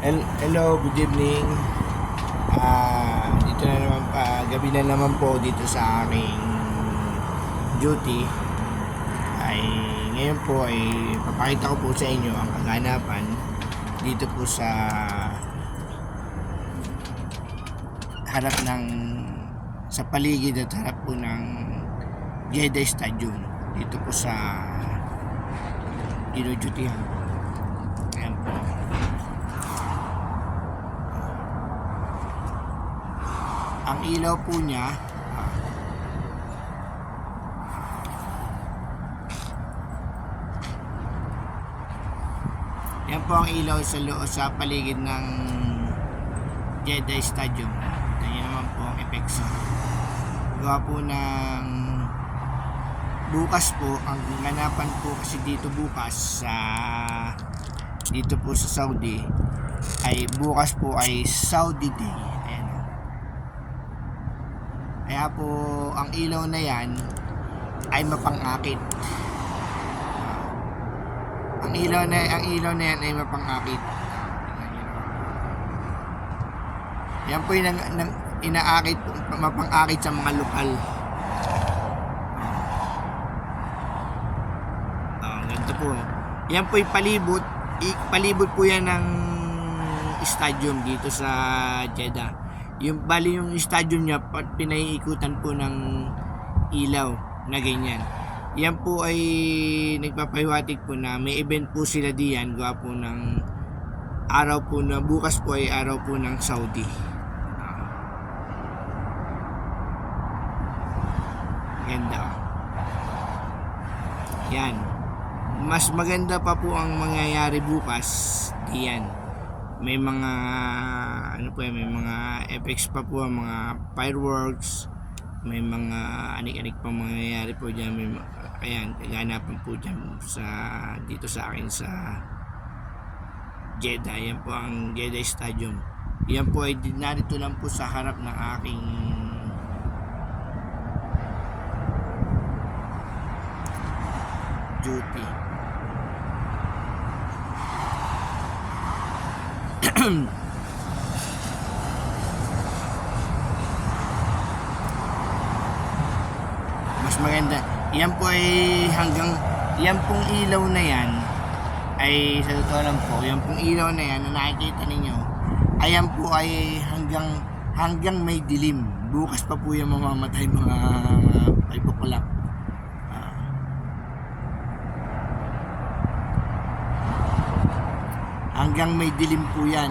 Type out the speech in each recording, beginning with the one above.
Hello, good evening. Dito na naman gabi na naman po dito sa aking duty. Ay ngayon po ay papakita ko po sa inyo ang kaganapan dito po sa harap ng sa paligid at harap po ng Jeddah Stadium dito po sa dinudutihan. Ayan po. Ang ilaw po niya yan po ang ilaw sa paligid ng Jeddah Stadium. Ito yun naman po ang effects. Gawa po ng bukas po, ang ganapan po kasi dito bukas dito po sa Saudi ay bukas po ay Saudi Day. Ayan. Kaya po ang ilaw na yan ay mapangakit. Ang ilaw na yan ay mapangakit. Yan po yung inaakit, mapangakit sa mga lokal. Ganito po. Yan po yung palibot po yan ng stadium dito sa Jeddah. Yung bali yung stadium niya pinaiikutan po ng ilaw na ganyan. Yan po ay nagpapahiwatig po na may event po sila diyan, gawa po ng araw po na bukas po ay araw po ng Saudi. Ganda. Yan. Mas maganda pa po ang mangyayari bukas diyan. May mga may mga effects pa po, mga fireworks, may mga anik-anik pang mangyayari po diyan. May ayan, kaganapan po diyan dito sa akin sa Jeddah. Yan po ang Jeddah Stadium. Yan po ay narito lang po sa harap ng aking duty. Mas maganda. Yan po ay yan pong ilaw na yan ay sa totoo lang po, yan pong ilaw na yan na nakikita ninyo, ayan po ay hanggang may dilim. Bukas pa po yung mamamatay mga 5 o'clock. Hanggang may dilim po yan.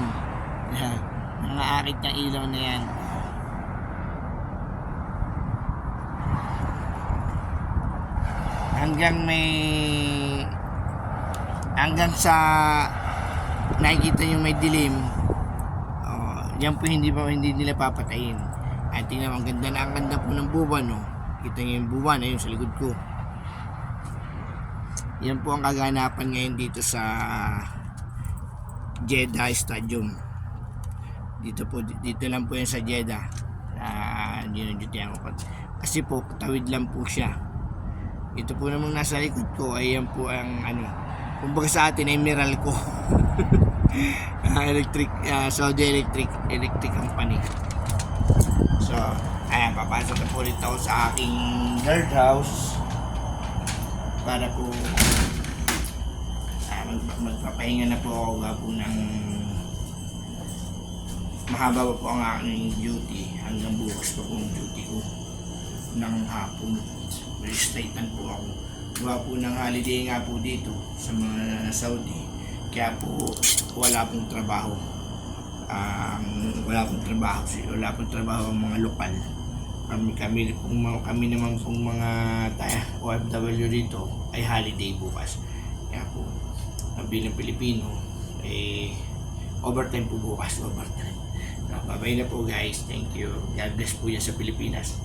Nangaakit ng ilaw na yan. Hanggang sa nakikita nyo may dilim, yan po hindi nila papatayin. At tingnan, ang ganda po ng buwan, no? Kita nyo yung buwan na yun sa likod ko. Yan po ang kaganapan ngayon dito sa Jeddah Stadium. Dito lang po yan sa Jeddah. Kasi po tawid lang po siya. Ito po namang nasa likod ko ay yan po ang kumbaga sa atin ay Meralco. Saudi Electric Company. So ayan, papasok na po ulit ako sa aking guardhouse para po magpapahinga na po ako. Po ng mahaba pa po ang aking duty hanggang bukas pa po ang duty ko ng hapon. Restraitan po ako. Gawa po ng holiday nga po dito sa mga Saudi, kaya po wala pong trabaho. Wala pong trabaho ang mga lokal. Kami naman pong mga OFW dito ay holiday bukas. Kaya po bilang Pilipino overtime po bukas. Babay na po guys. Thank you. God bless po yan sa Pilipinas.